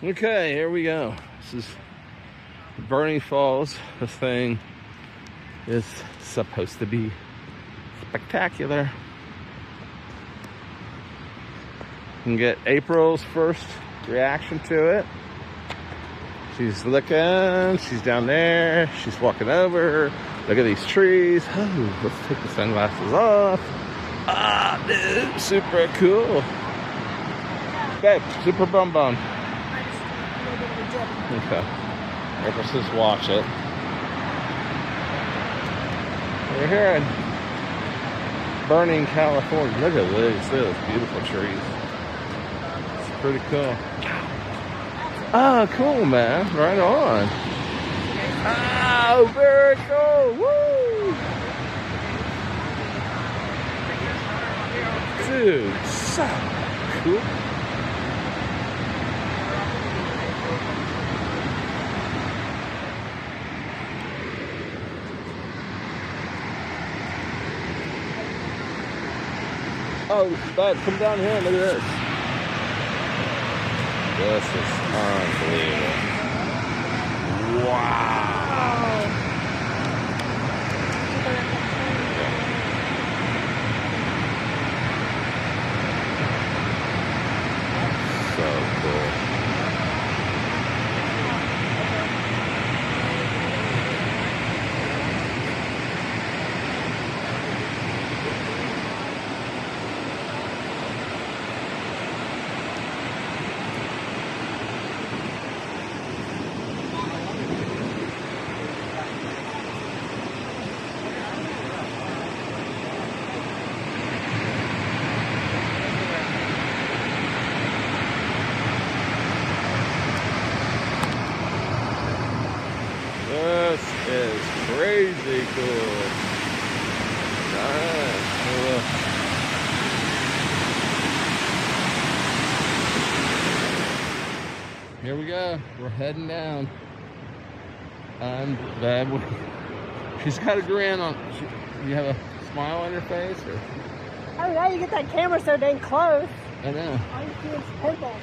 Okay, here we go. This is Burney Falls. This thing is supposed to be spectacular. You can get April's first reaction to it. She's looking, she's down there, she's walking over. Look at these trees. Oh, let's take the sunglasses off. Ah, dude, super cool. Babe, super bum bum. Okay. April says watch it. We're here in Burney, California. Look at this. Look at those beautiful trees. It's pretty cool. Oh, cool, man. Right on. Oh, very cool. Woo! Dude, so cool. Oh, bud, come down here and look at this. This is unbelievable. Wow. So cool. This is crazy cool. Nice. Here we go. We're heading down. I'm bad. She's got a grin on. You have a smile on your face, or? Oh, now you get that camera so dang close. I know. All you see is pimples.